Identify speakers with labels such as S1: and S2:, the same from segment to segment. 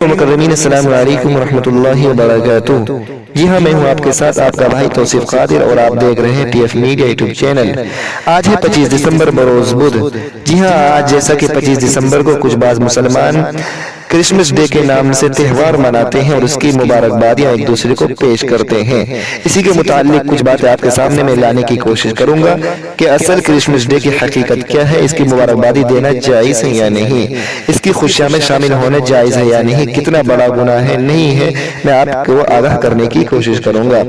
S1: مکرمین السلام علیکم ورحمۃ اللہ وبرکاتہ۔ جی ہاں، میں ہوں آپ کے ساتھ آپ کا بھائی توصیف قادر اور آپ دیکھ رہے ہیں T F media YouTube channel. آج ہے 25 دسمبر بروز بدھ۔ جی ہاں، آج جیسا کہ 25 دسمبر کو کچھ بعض مسلمان کرسمس ڈے کے نام سے تہوار مناتے ہیں اور اس کی مبارکبادیاں ایک دوسرے کو پیش کرتے ہیں، اسی کے متعلق کچھ باتیں آپ کے سامنے میں لانے کی کوشش کروں گا کہ اصل کرسمس ڈے کی حقیقت کیا ہے، اس کی مبارکبادی دینا جائز ہے یا نہیں، اس کی خوشیاں میں شامل ہونا جائز ہے یا نہیں، کتنا بڑا گناہ ہے نہیں ہے، میں آپ کو آگاہ کرنے کی کوشش کروں گا۔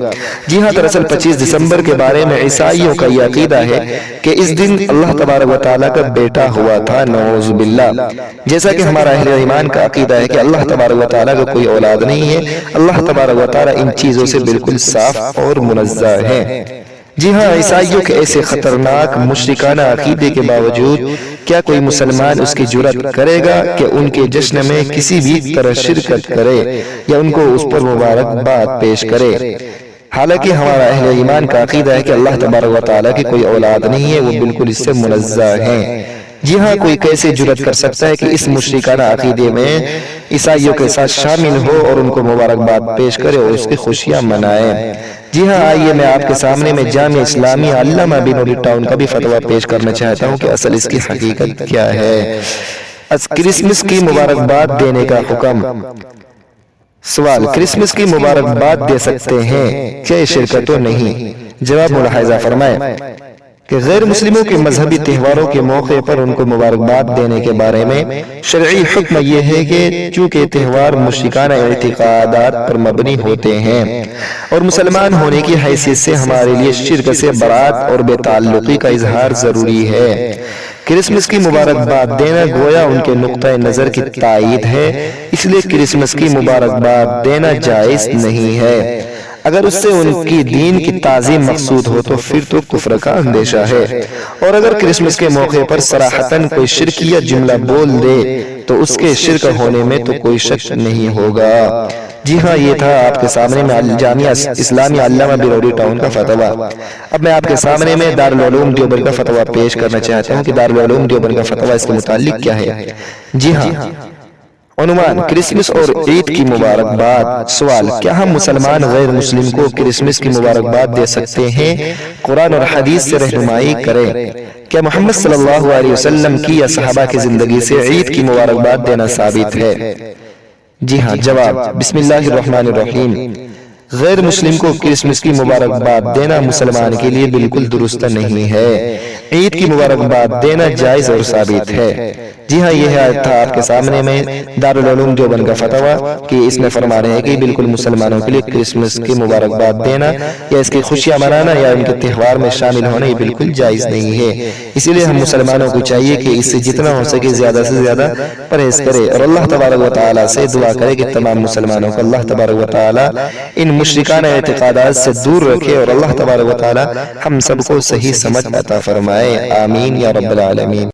S1: جی ہاں، دراصل 25 دسمبر کے بارے میں عیسائیوں کا یہ عقیدہ ہے کہ اس دن اللہ تبارک و تعالیٰ کا بیٹا ہوا تھا، نعوذ باللہ، جیسا کہ ہمارا اہل ایمان کا عقیدہ ہے کہ اللہ تبارک و تعالیٰ کا کوئی اولاد نہیں ہے، اللہ تبارک و تعالیٰ ان چیزوں سے بالکل صاف اور منزہ ہے۔ جی ہاں، عیسائیوں کے ایسے خطرناک مشرکانہ عقیدے کے باوجود کیا کوئی مسلمان اس کی جرات کرے گا کہ ان کے جشن میں کسی بھی طرح شرکت کرے یا ان کو اس پر مبارکباد پیش کرے؟ حالانکہ ہمارا اہل ایمان کا عقیدہ ہے کہ اللہ تبارک و تعالیٰ کی کوئی اولاد نہیں ہے، وہ بالکل اس سے منزہ ہیں۔ جی ہاں، کوئی کیسے جرات کر سکتا ہے کہ اس مشرکانہ عقیدے میں عیسائیوں کے ساتھ شامل ہو اور ان کو مبارکباد پیش کرے اور اس کی خوشیاں منائے؟ جی ہاں، آئیے میں آپ کے سامنے میں جامع اسلامیہ علامہ بن نوری ٹاؤن کا بھی فتویٰ پیش کرنا چاہتا ہوں کہ اصل اس کی حقیقت کیا ہے۔ کرسمس کی مبارکباد دینے کا حکم۔ سوال: کرسمس کی مبارکباد دے سکتے ہیں کیا شرکت تو نہیں؟ جواب: ملاحظہ فرمائیں کہ غیر مسلموں کے مذہبی تہواروں کے موقع پر ان کو مبارکباد دینے کے بارے میں شرعی حکم یہ ہے کہ چونکہ تہوار مشرکانہ اعتقادات پر مبنی ہوتے ہیں اور مسلمان ہونے کی حیثیت سے ہمارے لیے شرک سے برات اور بے تعلقی کا اظہار ضروری ہے، کرسمس کی مبارکباد دینا گویا ان کے نقطۂ نظر کی تائید ہے، اس لیے کرسمس کی مبارکباد دینا جائز نہیں ہے۔ اگر اس سے ان کی دین کی تعظیم مقصود ہو تو پھر تو کفر کا اندیشہ ہے، اور اگر کرسمس کے موقع پر صراحتاً کوئی شرکیہ جملہ بول دے تو اس کے شرک ہونے میں تو کوئی شک نہیں ہوگا۔ جی ہاں، یہ تھا آپ کے سامنے میں جامعہ اسلامیہ علامہ بن نوری ٹاؤن کا فتویٰ۔ اب میں آپ کے سامنے میں دارالعلوم دیوبند کا فتویٰ پیش کرنا چاہتا ہوں کہ دارالعلوم دیوبند کا فتویٰ اس کے متعلق کیا ہے۔ جی ہاں، عنوان: کرسمس اور عید کی مبارکباد۔ سوال: کیا ہم مسلمان غیر مسلم کو کرسمس کی مبارکباد دے سکتے ہیں؟ قرآن اور حدیث سے رہنمائی کریں۔ کیا محمد صلی اللہ علیہ وسلم کی یا صحابہ کی زندگی سے عید کی مبارکباد دینا ثابت ہے؟ جی ہاں۔ جواب: بسم اللہ الرحمن الرحیم۔ غیر مسلم کو کرسمس کی مبارکباد دینا مسلمان کے لیے بالکل درست نہیں ہے، عید کی مبارکباد دینا جائز اور ثابت ہے۔ جی ہاں، یہ تھا آپ کے سامنے میں دارالعلوم دیوبند کا فتویٰ کہ اس میں فرما رہے ہیں کہ بالکل مسلمانوں کے لیے کرسمس کی مبارکباد دینا یا اس کی خوشیاں منانا یا ان کے تہوار میں شامل ہونا یہ بالکل جائز نہیں ہے، اسی لیے ہم مسلمانوں کو چاہیے کہ اس سے جتنا ہو سکے زیادہ سے زیادہ پرہیز کرے اور اللہ تبارک و تعالیٰ سے دعا کرے کہ تمام مسلمانوں کو اللہ تبارک و تعالیٰ ان مشرکانہ اعتقادات سے دور رکھے اور اللہ تبارک و تعالیٰ ہم سب کو صحیح سمجھ عطا فرمائے، آمین یا رب العالمین۔